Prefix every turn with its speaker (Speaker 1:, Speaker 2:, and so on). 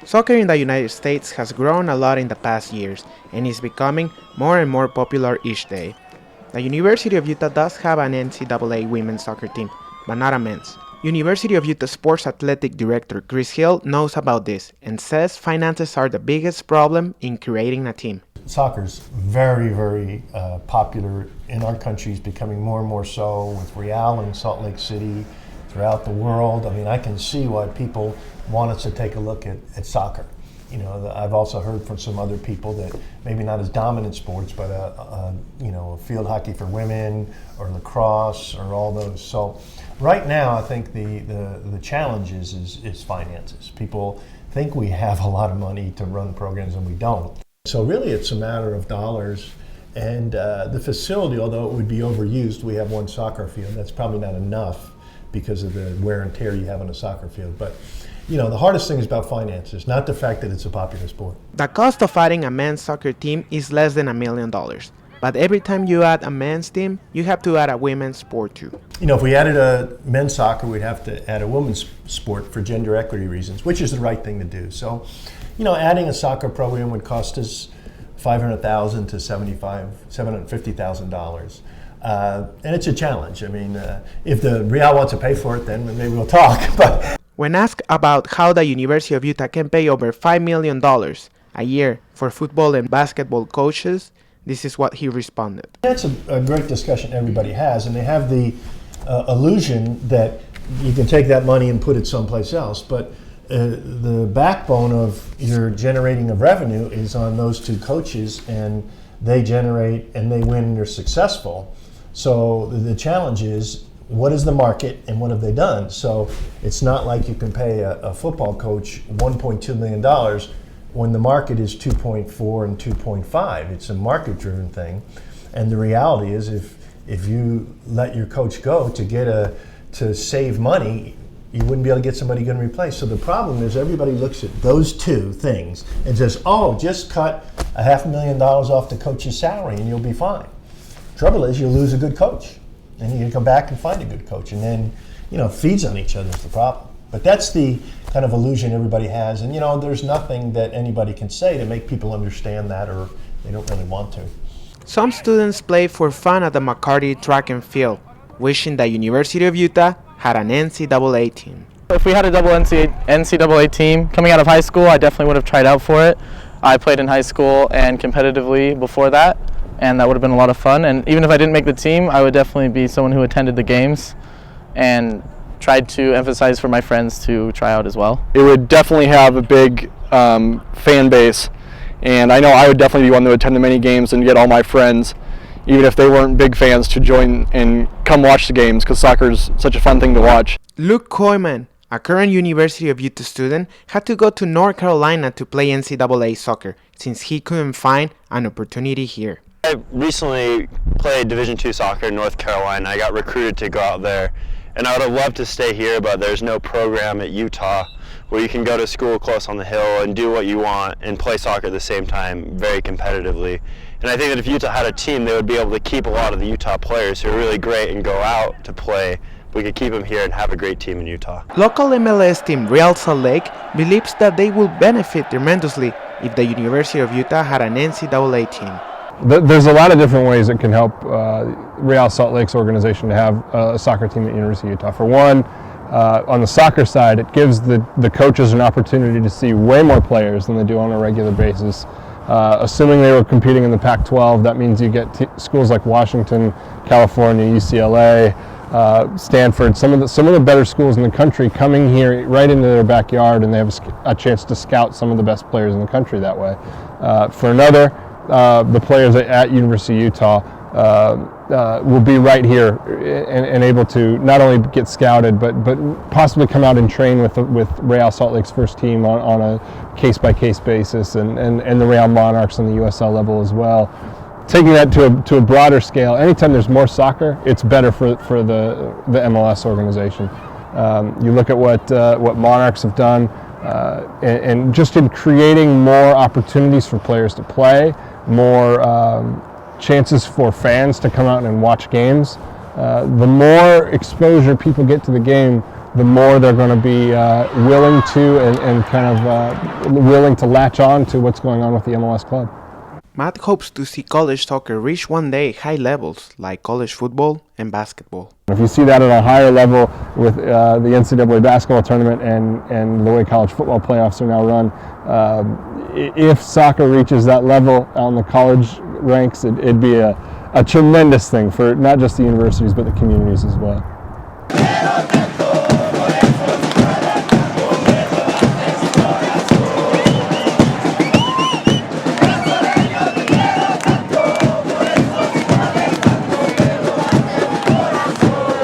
Speaker 1: Soccer in the United States has grown a lot in the past years and is becoming more and more popular each day. The University of Utah does have an NCAA women's soccer team, but not a men's. University of Utah Sports Athletic Director Chris Hill knows about this and says finances are the biggest problem in creating a team.
Speaker 2: Soccer's very popular in our country. It's becoming more and more so with Real in Salt Lake City, throughout the world. I mean, I can see why people want us to take a look at soccer. You know, I've also heard from some other people that maybe not as dominant sports, but field hockey for women or lacrosse or all those. So right now, I think the challenge is finances. People think we have a lot of money to run programs and we don't. So really it's a matter of dollars, and the facility, although it would be overused, we have one soccer field. That's probably not enough because of the wear and tear you have on a soccer field. But you know, the hardest thing is about finances, not the fact that it's a popular sport.
Speaker 1: The cost of adding a men's soccer team is less than $1 million. But every time you add a men's team, you have to add a women's sport too.
Speaker 2: You know, if we added a men's soccer, we'd have to add a women's sport for gender equity reasons, which is the right thing to do. So, you know, adding a soccer program would cost us $500,000 to $750,000. And it's a challenge. I mean, if the Real wants to pay for it, then maybe we'll talk. But
Speaker 1: when asked about how the University of Utah can pay over $5 million a year for football and basketball coaches, this is what he responded.
Speaker 2: That's a great discussion everybody has, and they have the illusion that you can take that money and put it someplace else. But the backbone of your generating of revenue is on those two coaches, and they generate and they win and they're successful. So the challenge is, what is the market and what have they done? So it's not like you can pay a football coach $1.2 million when the market is 2.4 and 2.5. It's a market-driven thing, and the reality is, if you let your coach go to save money, you wouldn't be able to get somebody going to replace. So the problem is everybody looks at those two things and says, "Oh, just cut $500,000 off the coach's salary and you'll be fine." Trouble is, you lose a good coach, and you can come back and find a good coach, and then feeds on each other is the problem. But that's the kind of illusion everybody has, and there's nothing that anybody can say to make people understand that, or they don't really want to.
Speaker 1: Some students play for fun at the McCarty track and field, wishing the University of Utah had an NCAA team.
Speaker 3: If we had a double NCAA team coming out of high school, I definitely would have tried out for it. I played in high school and competitively before that, and that would have been a lot of fun. And even if I didn't make the team, I would definitely be someone who attended the games and tried to emphasize for my friends to try out as well.
Speaker 4: It would definitely have a big fan base, and I know I would definitely be one to attend the many games and get all my friends, even if they weren't big fans, to join and come watch the games, because soccer is such a fun thing to watch.
Speaker 1: Luke Koyman, a current University of Utah student, had to go to North Carolina to play NCAA soccer since he couldn't find an opportunity here.
Speaker 5: I recently played Division II soccer in North Carolina. I got recruited to go out there, and I would have loved to stay here, but there's no program at Utah where you can go to school close on the hill and do what you want and play soccer at the same time very competitively. And I think that if Utah had a team, they would be able to keep a lot of the Utah players who are really great and go out to play. We could keep them here and have a great team in Utah.
Speaker 1: Local MLS team Real Salt Lake believes that they will benefit tremendously if the University of Utah had an NCAA team.
Speaker 6: There's a lot of different ways it can help Real Salt Lake's organization to have a soccer team at University of Utah. For one, on the soccer side, it gives the coaches an opportunity to see way more players than they do on a regular basis. Assuming they were competing in the Pac-12, that means you get schools like Washington, California, UCLA, Stanford, some of the better schools in the country coming here right into their backyard, and they have a chance to scout some of the best players in the country that way. For another, the players at University of Utah will be right here and able to not only get scouted, but possibly come out and train with Real Salt Lake's first team on a case-by-case basis, and the Real Monarchs on the USL level as well. Taking that to a broader scale, anytime there's more soccer, it's better for the MLS organization. You look at what Monarchs have done, and just in creating more opportunities for players to play, more chances for fans to come out and watch games. The more exposure people get to the game, the more they're going to be willing to and kind of willing to latch on to what's going on with the MLS club.
Speaker 1: Matt hopes to see college soccer reach one day high levels like college football and basketball.
Speaker 6: If you see that at a higher level with the NCAA basketball tournament and the way college football playoffs are now run, if soccer reaches that level on the college ranks, it'd be a tremendous thing for not just the universities but the communities as well.